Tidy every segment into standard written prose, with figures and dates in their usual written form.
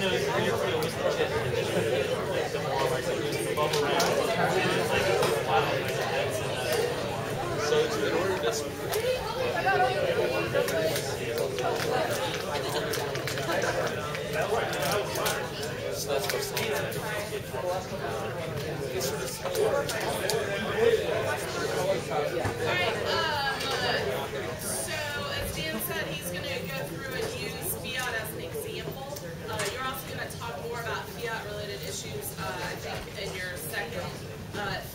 as Dan said, he's going to go through and use Fiat as an example. You're also going to talk more about Fiat-related issues, I think, in your second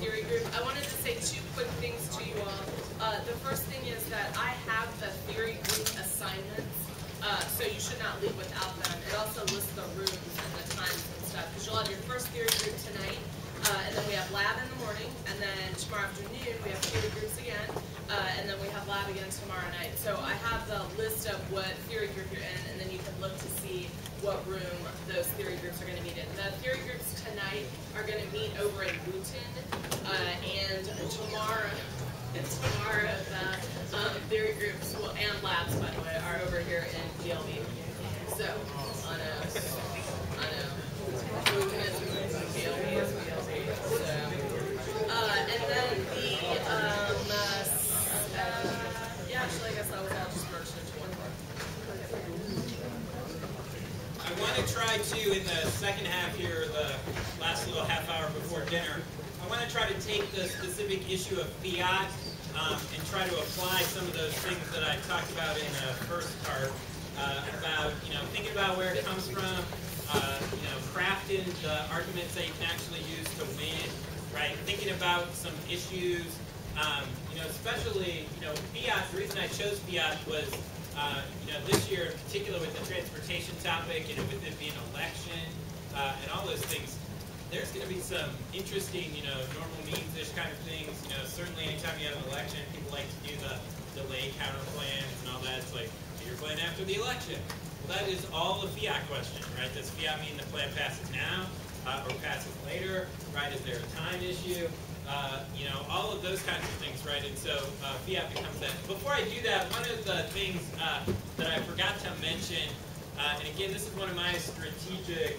theory group. I wanted to say two quick things to you all. The first thing is that I have the theory group assignments, so you should not leave without them. It also lists the rooms and the times and stuff, because you'll have your first theory group tonight, and then we have lab in the morning, and then tomorrow afternoon we have theory groups again, and then we have lab again tomorrow night. So I have the list of what theory group you're in, and then you can look to see what room those theory groups are going to meet in. The theory groups tonight are going to meet over in Wooten, and tomorrow the theory groups, and labs, by the way, are over here in PLB. So, I know. Wooten is PLB is PLB. So, and then the, yeah, actually, I guess that was all just merged into one part. I want to try to, in the second half here, the last little half hour before dinner, I want to try to take the specific issue of Fiat and try to apply some of those things that I talked about in the first part about, thinking about where it comes from, crafting the arguments that you can actually use to win, right? Thinking about some issues, especially, Fiat. The reason I chose Fiat was, this year in particular with the transportation topic, with it being election and all those things. There's going to be some interesting, normal means-ish kind of things. Certainly anytime you have an election, people like to do the delay counter plans and all that. It's like, your plan after the election. Well, that is all a Fiat question, right? Does Fiat mean the plan passes now or passes later, right? Is there a time issue? All of those kinds of things, right? And so Fiat becomes that. Before I do that, one of the things that I forgot to mention, and again, this is one of my strategic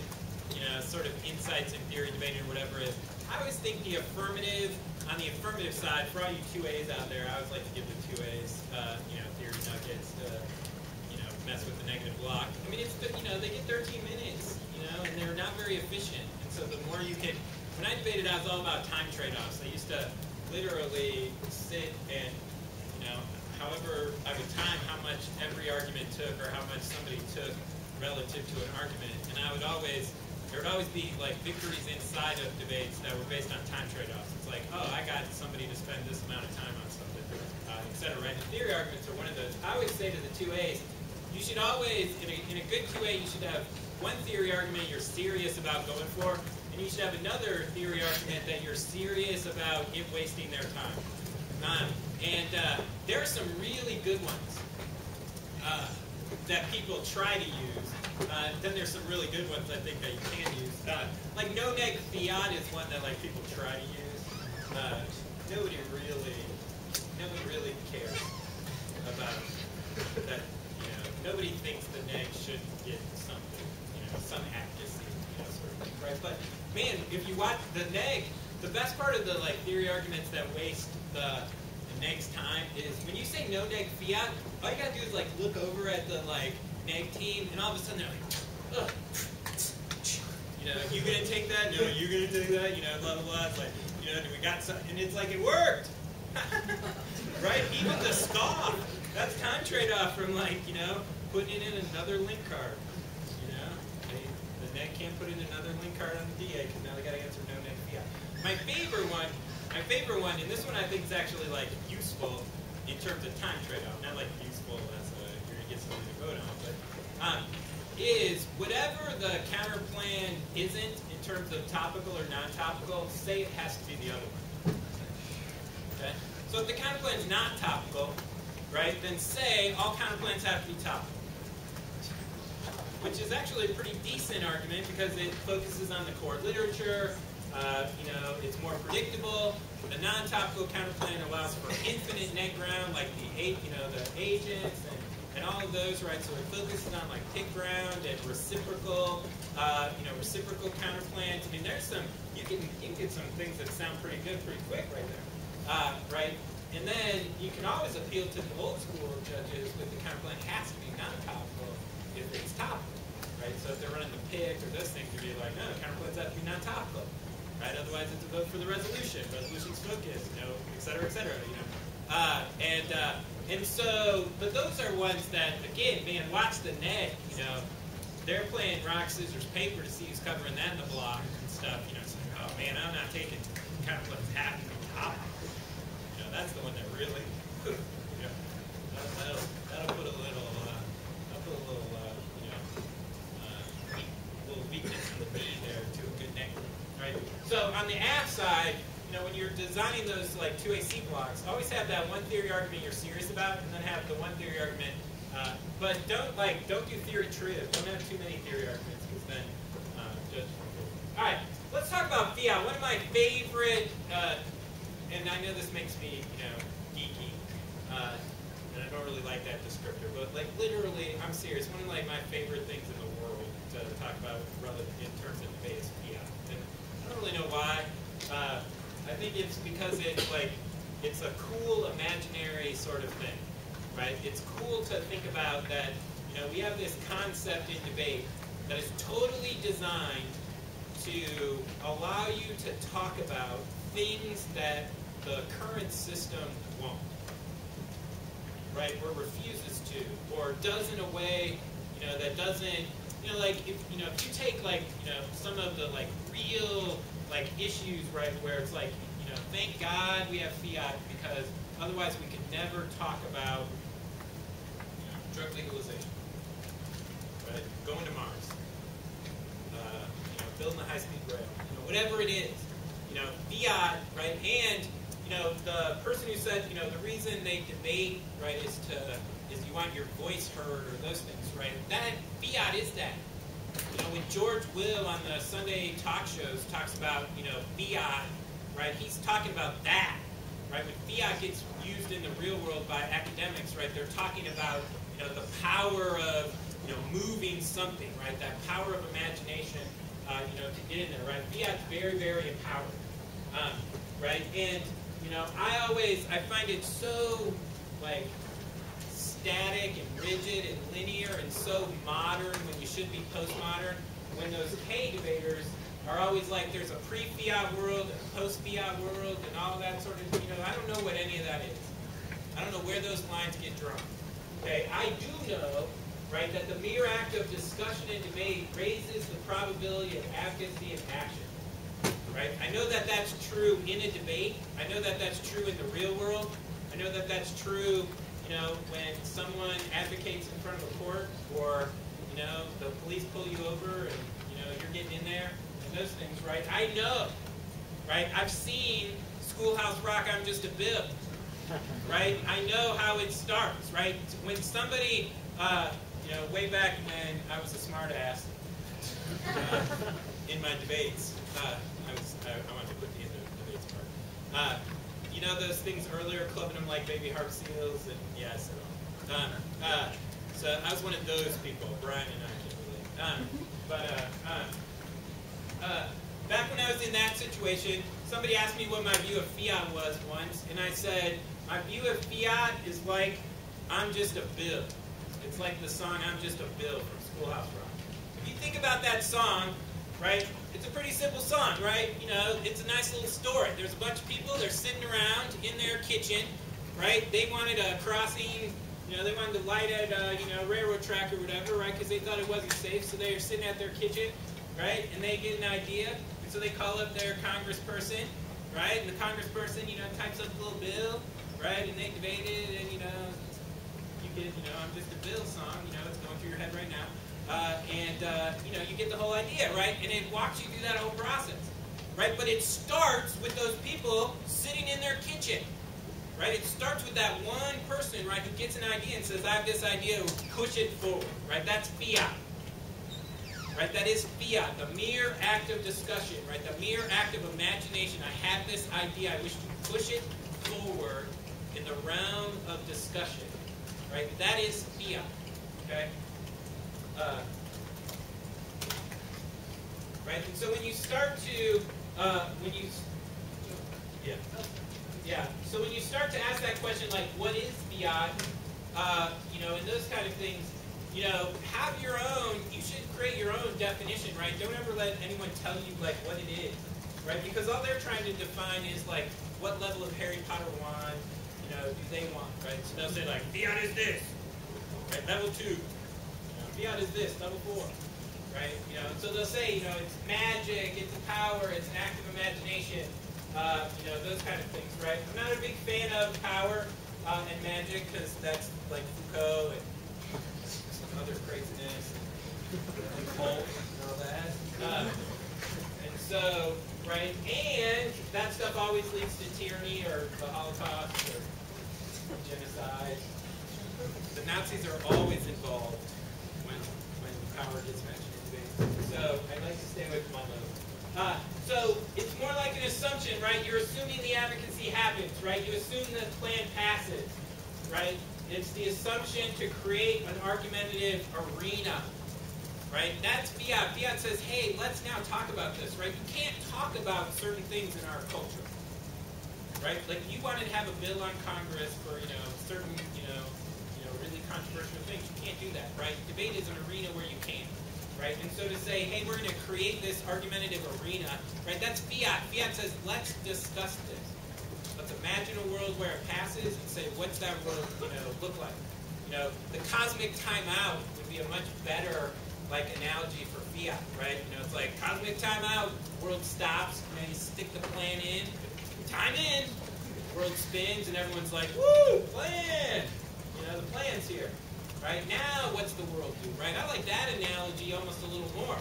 sort of insights in theory debating or whatever is, I always think the affirmative, on the affirmative side, for all you 2As out there, I always like to give the 2As, theory nuggets to, mess with the negative block. I mean, it's, they get 13 minutes, and they're not very efficient. And so the more you can, when I debated, I was all about time trade-offs. I used to literally sit and, however I would time how much every argument took or how much somebody took relative to an argument. And there would always be like victories inside of debates that were based on time trade-offs. It's like, oh, I got somebody to spend this amount of time on something, et cetera, right? And theory arguments are one of those. I always say to the 2As, you should always, in a good 2A, you should have one theory argument you're serious about going for, and you should have another theory argument that you're serious about it wasting their time. There are some really good ones that people try to use. Then there's some really good ones I think that you can use. Like no-neg Fiat is one that like people try to use. Nobody really cares about that. Nobody thinks the neg should get something, some accuracy, sort of thing, right? But man, if you watch the neg, the best part of the like theory arguments that waste the neg's time is when you say no neg Fiat, all you gotta do is like look over at the like neg team, and all of a sudden they're like, ugh. You gonna take that? No, you gonna take that? Blah blah blah. It's like, we got some, and it's like it worked, right? Even the scoff, that's time trade-off from like putting it in another link card. The neg can't put in another link card on the DA because now they gotta answer no neg Fiat. My favorite one, and this one I think is actually like useful in terms of time trade-off. Not like useful as you're gonna get something to vote on, but is whatever the counter plan isn't in terms of topical or non-topical, say it has to be the other one. Okay? So if the counter plan is not topical, right, then say all counter plans have to be topical. Which is actually a pretty decent argument because it focuses on the core literature. It's more predictable. The non-topical counterplan allows for infinite net ground, like the agents and all of those, right? So it focuses on like pick ground and reciprocal, reciprocal counterplans. I mean, there's some, you can get some things that sound pretty good pretty quick right there, right? And then you can always appeal to the old school judges with the counterplan has to be non-topical if it's topical, right? So if they're running the pick or those things, you'd be like, no, the counterplans have to be non-topical, right? Otherwise, it's a vote for the resolution. Resolution's focus, et cetera, et cetera, And so, but those are ones that, again, man, watch the net, they're playing rock, scissors, paper to see who's covering that in the block and stuff, It's like, oh man, I'm not taking counterplays half to be topical. That's the one that really, that'll put a little, little weakness in the B there to a good neck, right? So on the AF side, when you're designing those like 2AC blocks, always have that one theory argument you're serious about, and then have the one theory argument. But don't do theory trivia. Don't have too many theory arguments, because then judge. All right, let's talk about Fiat. One of my favorite. And I know this makes me, geeky, and I don't really like that descriptor, but like literally, I'm serious. One of like my favorite things in the world to talk about in terms of debate is Fiat. And I don't really know why. I think it's because it's a cool imaginary sort of thing, right? It's cool to think about that. We have this concept in debate that is totally designed to allow you to talk about things that the current system won't, right, or refuses to, or does in a way, that doesn't, if you take some of the real issues, right, where it's thank God we have Fiat, because otherwise we could never talk about drug legalization, right, going to Mars, building a high-speed rail, whatever it is. Fiat, right, and, the person who said, the reason they debate, right, is you want your voice heard, or those things, right, that, Fiat is that. When George Will on the Sunday talk shows talks about, Fiat, right, he's talking about that, right, when Fiat gets used in the real world by academics, right, they're talking about, the power of, moving something, right, that power of imagination, to get in there, right, Fiat's very, very empowering. Right, and I find it so static and rigid and linear and so modern when you should be postmodern. When those K debaters are always like, there's a pre-Fiat world and a post-Fiat world and all that sort of. I don't know what any of that is. I don't know where those lines get drawn. Okay, I do know, right, that the mere act of discussion and debate raises the probability of advocacy and action. Right? I know that that's true in a debate. I know that that's true in the real world. I know that that's true, when someone advocates in front of a court, or, the police pull you over and, you're getting in there, and those things, right? I know, right? I've seen Schoolhouse Rock, I'm Just a Bib, right? I know how it starts, right? When somebody, way back when I was a smart ass in my debates, I wanted to put the debates part. Those things earlier, clubbing them like baby heart seals, and yeah, I said all. So I was one of those people. Brian and I can't relate. Back when I was in that situation, somebody asked me what my view of Fiat was once, and I said, my view of Fiat is like, I'm just a bill. It's like the song I'm Just a Bill from Schoolhouse Rock. If you think about that song, right, it's a pretty simple song, right? It's a nice little story. There's a bunch of people, they're sitting around in their kitchen, right? They wanted a crossing, they wanted to light at a railroad track or whatever, right? Because they thought it wasn't safe, so they were sitting at their kitchen, right? And they get an idea, and so they call up their congressperson, right? And the congressperson, types up a little bill, right? And they debate it, and, you get, I'm Just a Bill song, it's going through your head right now. You get the whole idea, right? And it walks you through that whole process, right? But it starts with those people sitting in their kitchen, right? It starts with that one person, right, who gets an idea and says, I have this idea, push it forward, right? That's Fiat, right? That is Fiat, the mere act of discussion, right? The mere act of imagination. I have this idea, I wish to push it forward in the realm of discussion, right? That is Fiat, okay? right? And so when you start to, so when you start to ask that question, like, what is fiat, and those kind of things, have your own, you should create your own definition, right? Don't ever let anyone tell you, like, what it is, right? Because all they're trying to define is, like, what level of Harry Potter wand, do they want, right? So they'll say, like, fiat is this, right? Level 2. Fiat is this, level 4, right? So they'll say, it's magic, it's a power, it's an act of imagination, those kind of things, right? I'm not a big fan of power and magic because that's like Foucault and some other craziness and cult and all that. And so, right, and that stuff always leads to tyranny or the Holocaust or genocide. The Nazis are always involved when power gets mentioned in debate. So I like to stay away from all those. So it's more like an assumption, right? You're assuming the advocacy happens, right? You assume the plan passes, right? It's the assumption to create an argumentative arena, right? That's Fiat. Fiat says, hey, let's now talk about this, right? You can't talk about certain things in our culture, right? Like you wanted to have a bill on Congress for, certain, really controversial things. You can't do that, right? Debate is an arena where you can. Right? And so to say, hey, we're going to create this argumentative arena, right? That's Fiat. Fiat says, let's discuss this. Let's imagine a world where it passes and say, what's that world, look like? The cosmic timeout would be a much better, analogy for Fiat, right? It's like cosmic timeout, world stops, you stick the plan in, time in, world spins, and everyone's like, woo, plan! The plan's here. Right now, what's the world do? Right, I like that analogy almost a little more.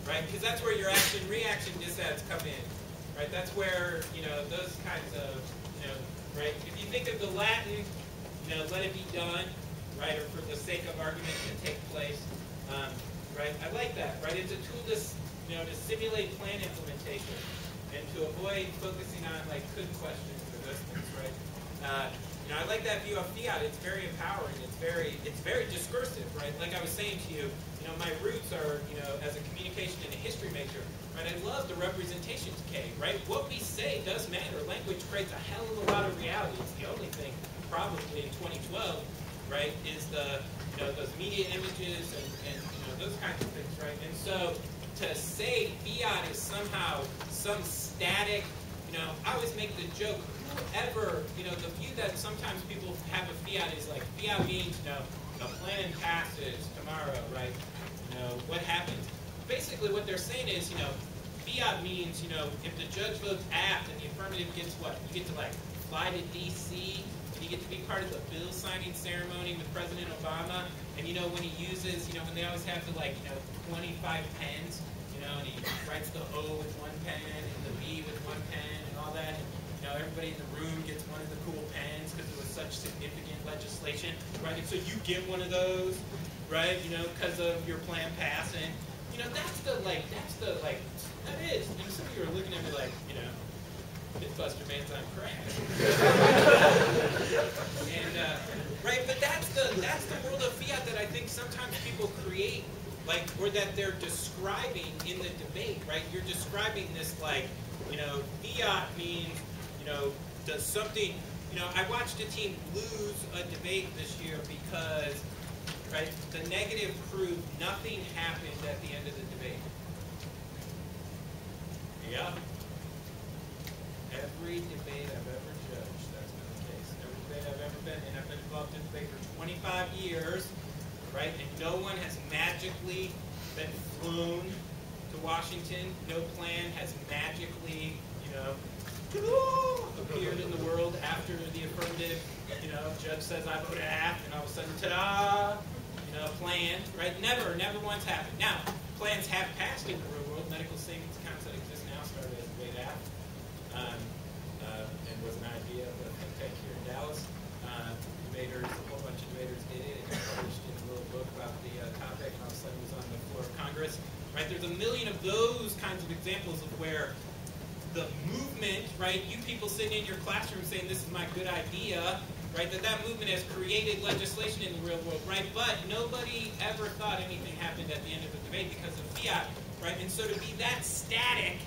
Right, because that's where your action-reaction disads come in. Right, that's where those kinds of right. If you think of the Latin, let it be done. Right, or for the sake of argument can take place. Right, I like that. Right, it's a tool to to simulate plan implementation and to avoid focusing on could questions or those things. Right. I like that view of Fiat. It's very empowering. It's very discursive, right? Like I was saying to you, my roots are, as a communication and a history major, right? I love the representation decay, right? What we say does matter. Language creates a hell of a lot of reality. It's the only thing, probably in 2012, right, is those media images and those kinds of things, right? And so to say Fiat is somehow some static, I always make the joke. Whoever, the view that sometimes people have of Fiat is like, Fiat means, the plan passes tomorrow, right? What happens? Basically what they're saying is, Fiat means, if the judge votes aft and the affirmative gets what? You get to fly to D.C., and you get to be part of the bill signing ceremony with President Obama, and when he uses, when they always have the 25 pens, and he writes the O with one pen and the B with one pen and all that, and everybody in the room gets one of the cool pens because it was such significant legislation, right? And so you get one of those, right? Because of your plan passing. That is. And some of you are looking at me like, Mythbuster man's on crack. And right, but that's the world of Fiat that I think sometimes people create, or that they're describing in the debate, right? You're describing this Fiat means. Does something, I watched a team lose a debate this year because, right, the negative proved nothing happened at the end of the debate. Yeah. Every debate I've ever judged, that's been the case. Every debate I've ever been in, I've been involved in debate for 25 years, right, and no one has magically been flown to Washington. No plan has magically, appeared in the world after the affirmative, judge says I voted aft, and all of a sudden, ta-da, plan, right? Never once happened. Now, plans have passed in the real world. Medical savings accounts that exist now started as debate aft, and was an idea of a think tank here in Dallas. Debaters, a whole bunch of debaters did it. It got published in a little book about the topic, and all of a sudden it was on the floor of Congress. Right? There's a million of those kinds of examples of where the movement, right, you people sitting in your classroom saying this is my good idea, right, that movement has created legislation in the real world, right, but nobody ever thought anything happened at the end of the debate because of Fiat. right? And so to be that static,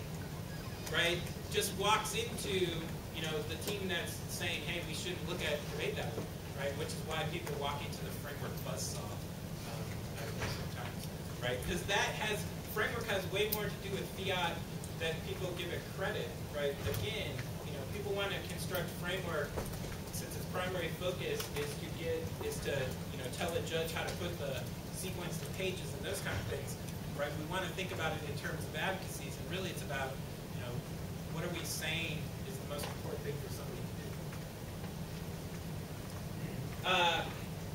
right, just walks into, you know, the team that's saying, hey, we shouldn't look at debate that way, right? Which is why people walk into the framework buzzsaw sometimes, right? Because framework has way more to do with Fiat than people give it credit, right? Again, you know, people want to construct framework since its primary focus is to you know, tell a judge how to put the sequence to pages and those kind of things, right? We want to think about it in terms of advocacies, and really it's about, you know, what are we saying is the most important thing for somebody to do.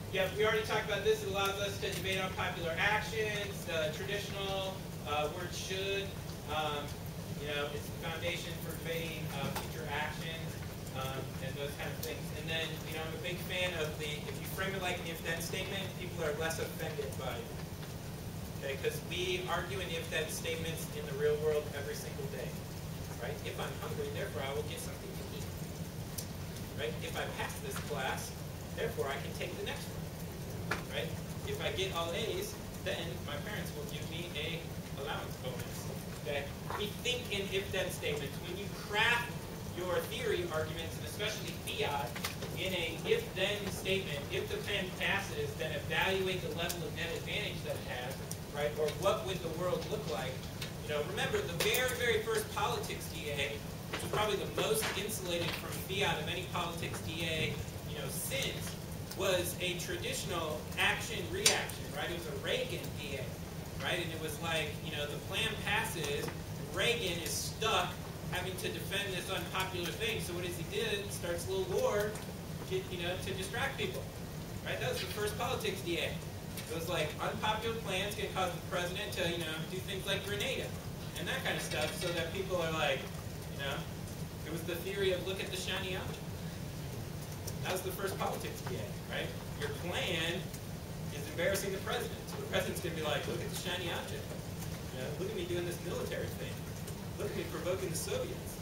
Yeah, we already talked about this. It allows us to debate on popular actions, traditional word should. You know, it's the foundation for debating future actions and those kind of things. And then, you know, I'm a big fan of if you frame it like an if-then statement, people are less offended by it. Okay, because we argue in if-then statements in the real world every single day. Right? If I'm hungry, therefore I will get something to eat. Right? If I pass this class, therefore I can take the next one. Right? If I get all A's, then my parents will give me a allowance bonus. Okay? We think in if-then statements. When you craft your theory arguments, and especially Fiat, in a if-then statement, if the pen passes, then evaluate the level of net advantage that it has, right? Or what would the world look like? You know, remember the very, very first politics DA, which was probably the most insulated from Fiat of any politics DA, you know, since, was a traditional action-reaction, right? It was a Reagan DA, right? And it was like, you know, the plan passes, Reagan is stuck having to defend this unpopular thing. So what does he do? He starts a little war, you know, to distract people, right? That was the first politics DA. It was like unpopular plans can cause the president to, you know, do things like Grenada and that kind of stuff, so that people are like, you know, it was the theory of look at the shiny object. That was the first politics DA, right? Your plan is embarrassing the president. So the president's going to be like, look at the shiny object. You know, look at me doing this military thing. Look at me provoking the Soviets.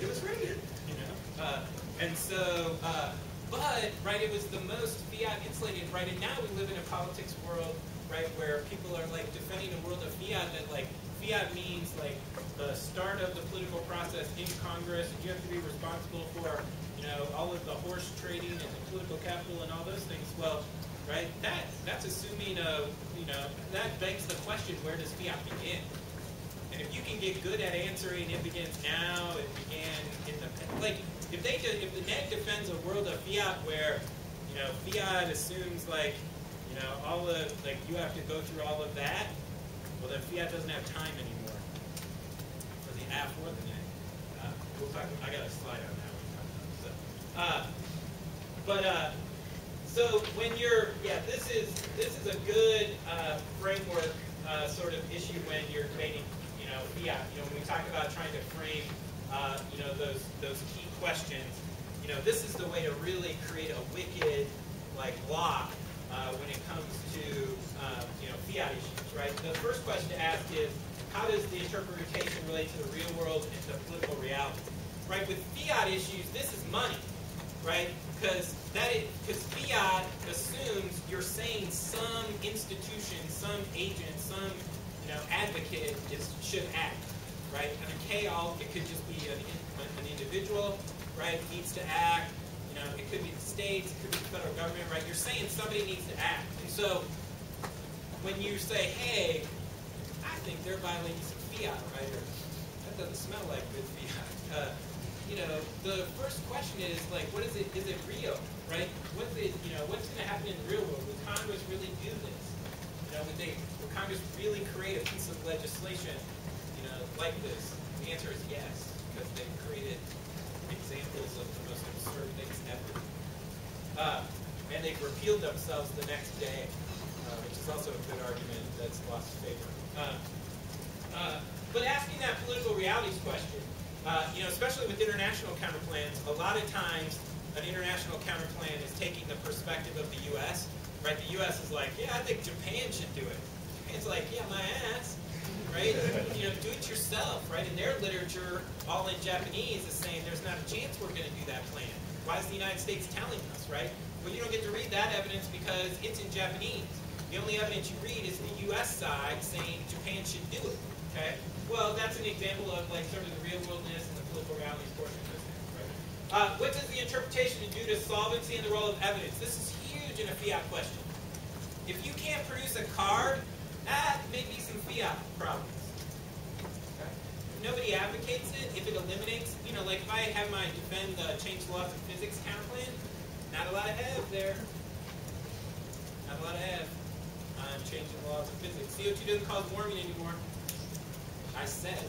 It was Reagan, you know. And so, but, right, it was the most Fiat insulated, right? And now we live in a politics world, right, where people are like defending a world of Fiat that, like, Fiat means like the start of the political process in Congress, and you have to be responsible for, you know, all of the horse trading and the political capital and all those things. Well, right, that's assuming you know, that begs the question, where does Fiat begin? And if you can get good at answering, it begins now, it began in the, like, if the net defends a world of Fiat where, you know, Fiat assumes, like, you know, all the, like, you have to go through all of that, well, then Fiat doesn't have time anymore for the app or the net. We'll talk, I got a slide on that one. So when you're, yeah, this is a good framework sort of issue when you're debating, you know, Fiat. You know, when we talk about trying to frame, you know, those key questions, you know, this is the way to really create a wicked, like, block when it comes to, you know, Fiat issues, right? The first question to ask is, how does the interpretation relate to the real world and to political reality? Right? With Fiat issues, this is money, right? Because Fiat assumes you're saying some institution, some agent, some, you know, advocate should act, right? And a KL, it could just be an individual, right? Needs to act. You know, it could be the states, it could be the federal government, right? You're saying somebody needs to act. And so when you say, hey, I think they're violating some Fiat, right? Or that doesn't smell like good Fiat. You know, the first question is, like, what is it? Is it real, right? What's it? You know, what's going to happen in the real world? Will Congress really do this? You know, will Congress really create a piece of legislation, you know, like this? The answer is yes, because they've created examples of the most absurd things ever. And they've repealed themselves the next day, which is also a good argument that's lost favor. But asking that political realities question, you know, especially with international counterplans, a lot of times an international counterplan is taking the perspective of the U.S., right? The U.S. is like, yeah, I think Japan should do it. Japan's like, yeah, my ass, right? You know, do it yourself, right? And their literature, all in Japanese, is saying there's not a chance we're going to do that plan. Why is the United States telling us, right? Well, you don't get to read that evidence because it's in Japanese. The only evidence you read is the U.S. side saying Japan should do it. Okay? Well, that's an example of like sort of the real worldness and the political realities portion of this. Right? What does the interpretation do to solvency and the role of evidence? This is huge in a fiat question. If you can't produce a card, that may be some fiat problems. Okay? If nobody advocates it, if it eliminates, you know, like if I have my defend change the laws of physics counterplan, not a lot of have there. Not a lot of have. I'm changing the laws of physics. CO2 doesn't cause warming anymore. I said.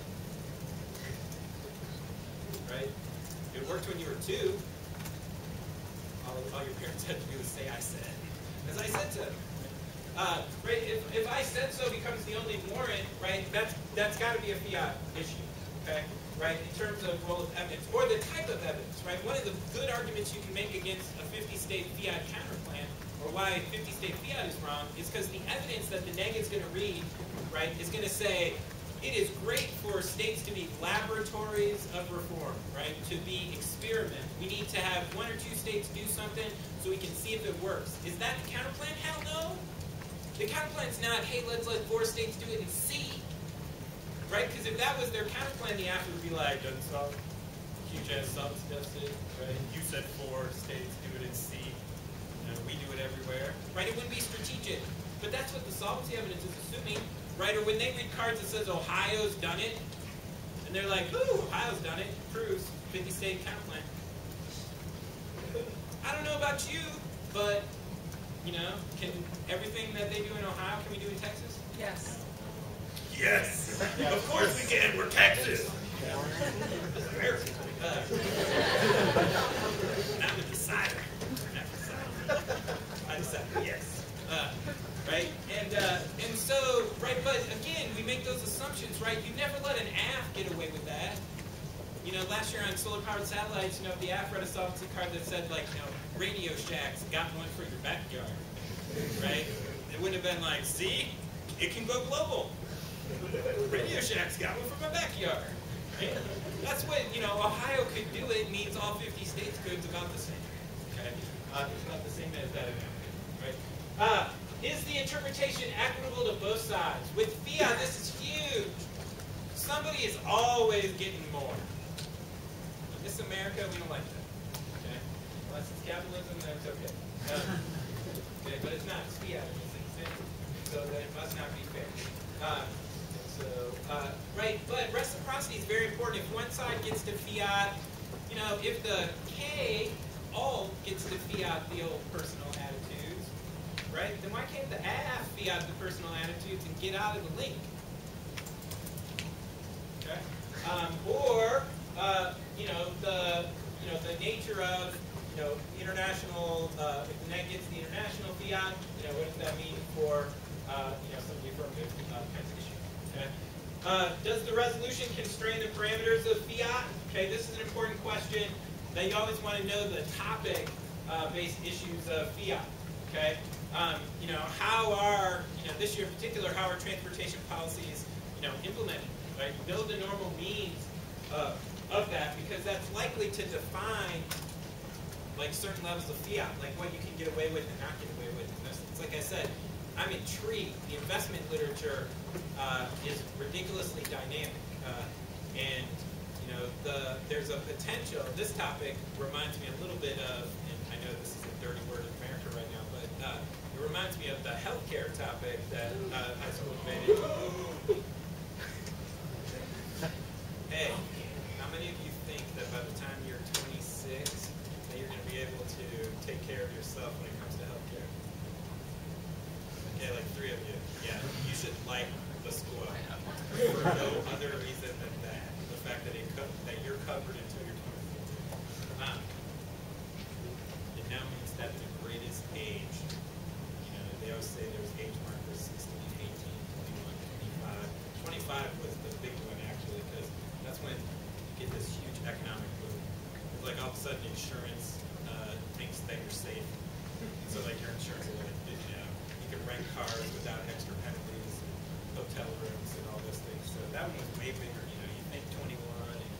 Right? It worked when you were 2. All your parents had to do was say I said. As I said so. Right? If I said so becomes the only warrant, right, that's got to be a fiat issue. Okay? Right? In terms of role of evidence. Or the type of evidence. Right? One of the good arguments you can make against a 50-state fiat counterplan, or why 50-state fiat is wrong, is because the evidence that the neg is going to read, right, is going to say, it is great for states to be laboratories of reform, right, to be experiment. We need to have 1 or 2 states do something so we can see if it works. Is that the counterplan? Hell no. The counterplan's not, hey, let's let 4 states do it and see. Right? Because if that was their counterplan, the after would be like, doesn't solve. Huge ass solvency deficit, right? You said 4 states do it and see. We do it everywhere, right? It wouldn't be strategic, but that's what the solvency evidence is assuming, right? Or when they read cards that says Ohio's done it, and they're like, ooh, Ohio's done it, proves 50-state counterplan. I don't know about you, but, you know, can everything that they do in Ohio, can we do in Texas? Yes. Yes. Of course we can. We're Texas. America. I'm a decider. I decided yes. Right? And so, right, but again, we make those assumptions, right? You never let an AF get away with that. You know, last year on solar-powered satellites, you know, the AF read a solvency card that said, like, you know, Radio Shacks got one for your backyard. Right? It wouldn't have been like, see, it can go global. Radio Shack's got one for my backyard. Right? That's what, you know, Ohio could do it means all 50 states could. It's about the same. Okay? It's not the same as that amount. Right? Is the interpretation equitable to both sides? With fiat, this is huge. Somebody is always getting more. In this America, we don't like that. Okay? Unless it's capitalism, then it's okay. Okay, but it's not. It's fiat. So that it must not be fair. Right, but reciprocity is very important. If one side gets to fiat, you know, if the K all gets to fiat the old personal attitudes, right, then why can't the AF fiat the personal attitudes and get out of the link? Okay? The nature of, you know, international, if the net gets the international fiat, you know, what does that mean for, you know, some of the affirmative kinds of issues? Okay? Does the resolution constrain the parameters of fiat? Okay, this is an important question that you always want to know the topic-based issues of fiat. Okay, you know, how are, you know, this year in particular, how are transportation policies, you know, implemented? Right, build the normal means of that, because that's likely to define like certain levels of fiat, like what you can get away with and not get away with. It's like I said, I'm intrigued. The investment literature is ridiculously dynamic, and you know, there's a potential. This topic reminds me a little bit of, and I know this is a dirty word in America right now, but it reminds me of the healthcare topic that I spoke about. Hey, how many of you think that by the time you're 26, that you're going to be able to take care of yourself when it comes to healthcare? Okay, like 3 of you. Yeah, you should like the school for no other reason than that. The fact that you're covered until you're 24. It now means that the greatest age, you know, they always say there's age markers 16, 18, 21, 25. 25 was the big one, actually, because that's when you get this huge economic boom. It's like all of a sudden insurance thinks that you're safe. So like your insurance will, you know, you can rent cars without extra penalties, hotel rooms, and all those things. So that one was way bigger. You know, you think 21 and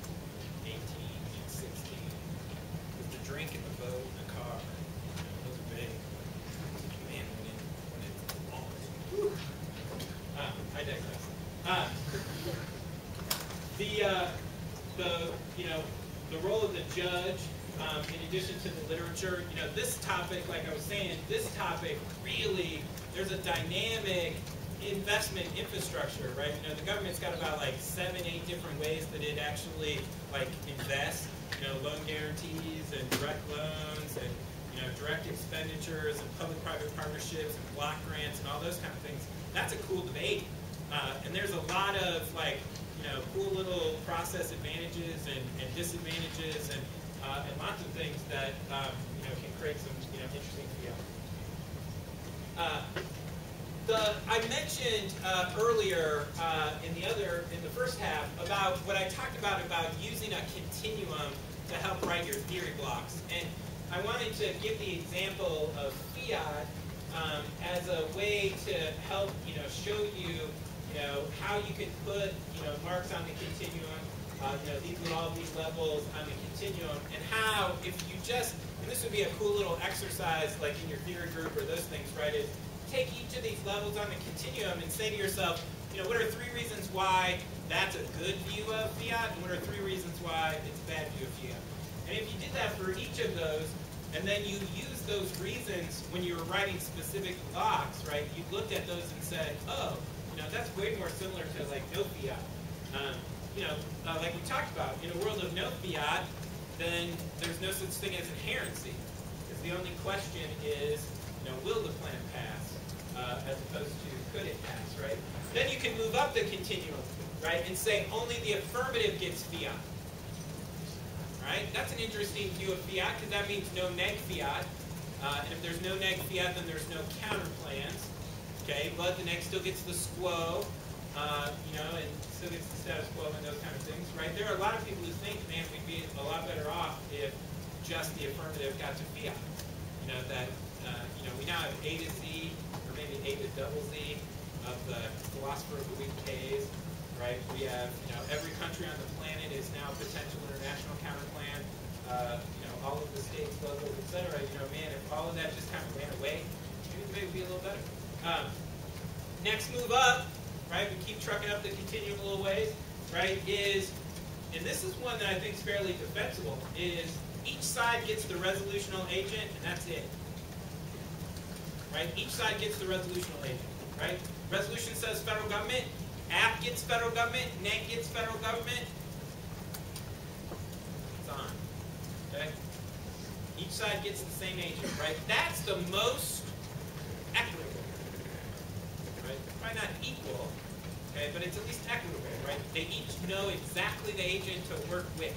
18 and 16. With the drink and the boat and the car, you know, those are big. Man, when it's long. the role of the judge, in addition to the literature, this topic, like I was saying, this topic really, there's a dynamic investment infrastructure, right? The government's got about like 7, 8 different ways that it actually like invests, loan guarantees and direct loans and direct expenditures and public-private partnerships and block grants and all those kind of things. That's a cool debate, and there's a lot of like cool little process advantages and disadvantages and lots of things that can create some interesting fiat. I mentioned earlier in the first half about what I talked about using a continuum to help write your theory blocks, and I wanted to give the example of fiat as a way to help show you how you could put marks on the continuum. These would all be levels on the continuum, and how if you just, and this would be a cool little exercise like in your theory group or those things, right, is take each of these levels on the continuum and say to yourself, what are 3 reasons why that's a good view of fiat, and what are 3 reasons why it's a bad view of fiat. And if you did that for each of those, and then you use those reasons when you were writing specific blocks, right, you looked at those and said, oh, that's way more similar to like no fiat. Like we talked about, in a world of no fiat, then there's no such thing as inherency. Because the only question is, will the plan pass, as opposed to could it pass, right? Then you can move up the continuum, right, and say only the affirmative gets fiat. Right? That's an interesting view of fiat, because that means no neg fiat. And if there's no neg fiat, then there's no counter plans. Okay, but the neg still gets the squo, and still gets the status quo and those kind of things, right? There are a lot of people who think, man, we'd be a lot better off if just the affirmative got to fiat. We now have A to Z, or maybe A to double Z of the philosopher of the week K's, right? We have, every country on the planet is now a potential international counterplan. All of the states, locals, etc. Man, if all of that just kind of ran away, maybe it'd be a little better. Next move up, right? We keep trucking up the continuum a little ways, right? And this is one that I think is fairly defensible, is each side gets the resolutional agent, and that's it. Right? Each side gets the resolutional agent, right? Resolution says federal government, app gets federal government, neg gets federal government. It's on. Okay? Each side gets the same agent, right? That's the most equitable. Right? Probably not equal, okay, but it's at least equitable, right? They each know exactly the agent to work with,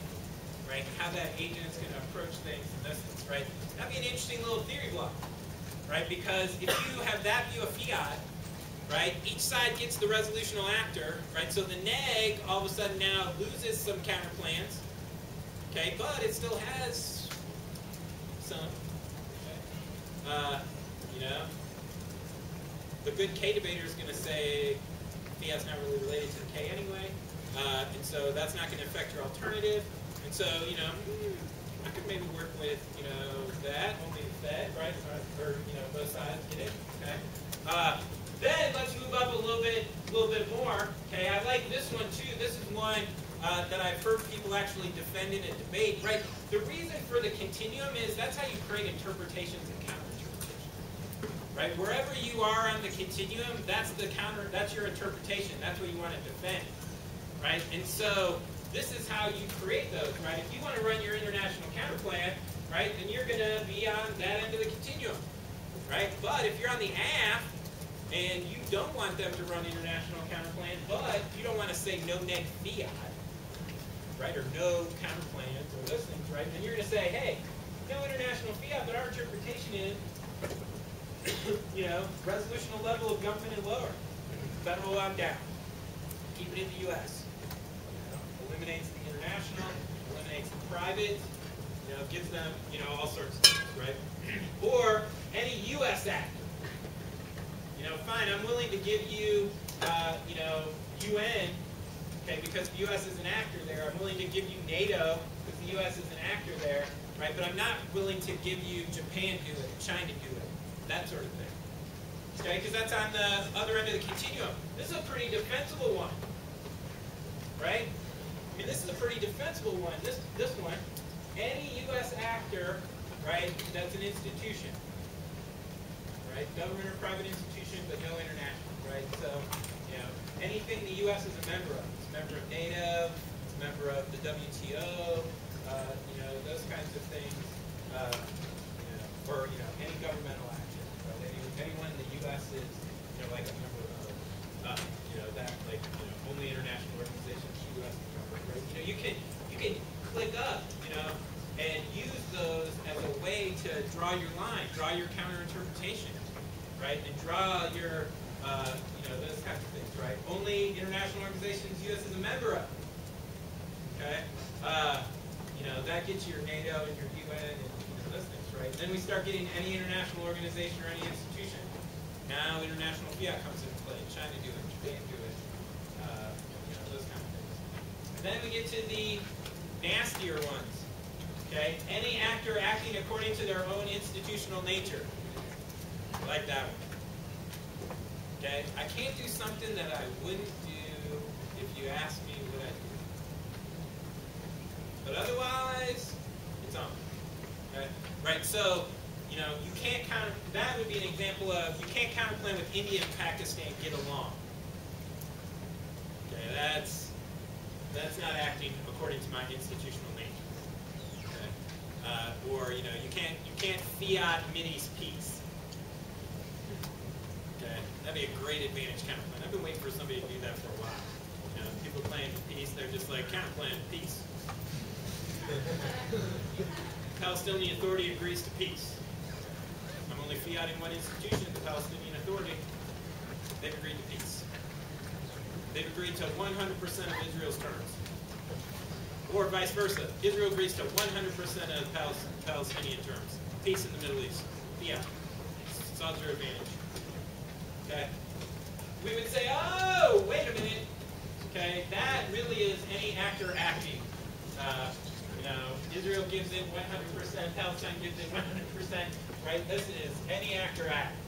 right? How that agent is going to approach things and those things, right? That'd be an interesting little theory block, right? Because if you have that view of fiat, right, each side gets the resolutional actor, right? So the neg all of a sudden now loses some counterplans, okay, but it still has some, okay? The good K debater is going to say fiat's not really related to the K anyway, and so that's not going to affect your alternative. And so, I could maybe work with, that, only the Fed, right? Or, both sides get it, okay? Then let's move up a little bit more. Okay, I like this one too. This is one that I've heard people actually defend in a debate, right? The reason for the continuum is that's how you create interpretations and counterinterpretations, right? Wherever you are on the continuum, that's your interpretation. That's what you want to defend, right? And so this is how you create those, right? If you want to run your international counterplan, right, then you're going to be on that end of the continuum, right? But if you're on the app, and you don't want them to run international counterplan, but you don't want to say no neg fiat, right, or no counterplans or those things, right, then you're going to say, hey, no international fiat, but our interpretation is, resolutional level of government and lower, federal on down, keep it in the U.S., eliminates the international, eliminates the private, gives them, all sorts of things, right, or any U.S. act. Fine, I'm willing to give you, UN, okay, because the U.S. is an actor there. I'm willing to give you NATO, because the U.S. is an actor there, right? But I'm not willing to give you Japan do it, China do it, that sort of thing. Okay, because that's on the other end of the continuum. This is a pretty defensible one, right? I mean, this is a pretty defensible one. This one, any U.S. actor, right, that's an institution, right, government or private institution, but no international, right? So, you know, anything the U.S. is a member of. It's a member of NATO, it's a member of the WTO, you know, those kinds of things, you know, or, you know, any governmental action, right? Anyone in the U.S. is, you know, like a member of, you know, that, like, you know, only international organizations the U.S. is a member of, right? You know, you can click up, you know, and use those as a way to draw your line, draw your counter-interpretation, right? And draw your, you know, those kinds of things, right? Only international organizations the U.S. is a member of, okay? You know, that gets you your NATO and your UN and, you know, those things, right? Then we start getting any international organization or any institution. Now international Fiat comes into play. China do it, Japan do it, you know, those kind of things. And then we get to the nastier ones. Okay? Any actor acting according to their own institutional nature. Like that one. Okay? I can't do something that I wouldn't do if you asked me what I'd do. But otherwise, it's on. Okay? Right? So, you know, you can't that would be an example of, you can't counterplan with India and Pakistan get along. Okay? That's not acting according to my institutional nature. Or, you know, you can't Fiat Minis peace. Okay, that'd be a great advantage counterplan. I've been waiting for somebody to do that for a while. You know, people playing peace, they're just like counterplan peace. Palestinian Authority agrees to peace. I'm only Fiat in one institution, the Palestinian Authority. They've agreed to peace. They've agreed to 100% of Israel's terms. Or vice versa. Israel agrees to 100% of Palestinian terms. Peace in the Middle East. Fiat. Solves your advantage. Okay? We would say, oh, wait a minute. Okay, that really is any actor acting. You know, Israel gives in 100%, Palestine gives in 100%. Right? This is any actor acting.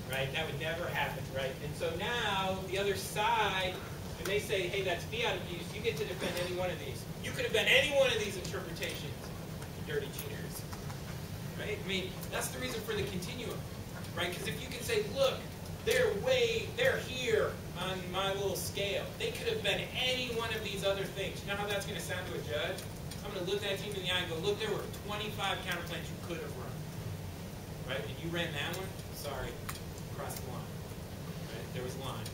Right? That would never happen. Right? And so now the other side, and they say, hey, that's Fiat abuse, you get to defend any one of these. You could have been any one of these interpretations, you dirty cheaters. Right? I mean, that's the reason for the continuum. Right? Because if you can say, look, they're here on my little scale. They could have been any one of these other things. You know how that's going to sound to a judge? I'm going to look that team in the eye and go, look, there were 25 counterplans you could have run. Right? And you ran that one? Sorry. Crossed the line. Right? There was a line.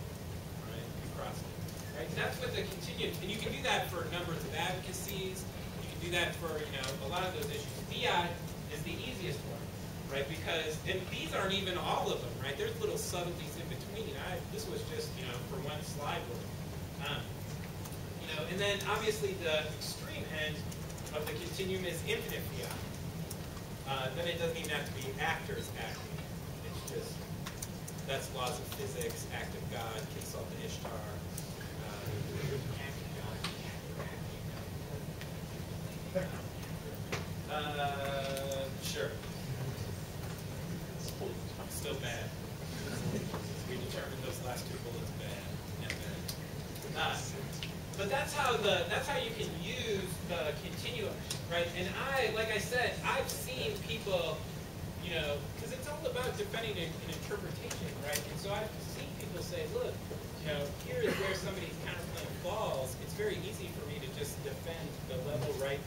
Right? You crossed it. Right? That's what the continuum, and you can do that for numbers of advocacies. You can do that for, you know, a lot of those issues. Fiat is the easiest one, right? Because, and these aren't even all of them, right? There's little subtleties in between. This was just, you know, for one slide worth. You know, and then obviously the extreme end of the continuum is infinite Fiat. Then it doesn't even have to be actors acting. It's just, that's laws of physics, act of God, consult the Ishtar. Sure. Still bad. We determined those last two bullets bad and bad. But that's how you can use the continuum, right? And like I said, I've seen people, you know, because it's all about defending an interpretation, right? And so I've seen people say, look, you know, here is where somebody's counterplan falls. It's very easy for me to just defend the level right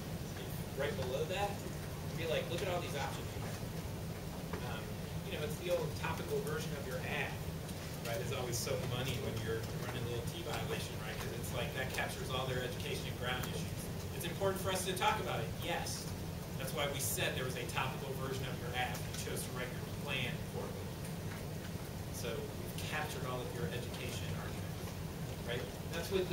below that and be like, look at all these options you have. You know, it's the old topical version of your ad, right? It's always so money when you're running a little T violation, right? Because it's like that captures all their education and ground issues. It's important for us to talk about it, yes. That's why we said there was a topical version of your ad. You chose to write your plan for it. So we've captured all of your education arguments, right? That's what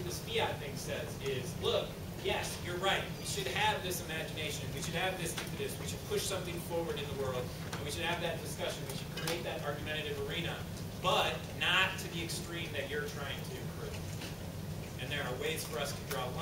this Fiat thing says is, look, yes, you're right. We should have this imagination. We should have this impetus. We should push something forward in the world. And we should have that discussion. We should create that argumentative arena, but not to the extreme that you're trying to create. And there are ways for us to draw lines.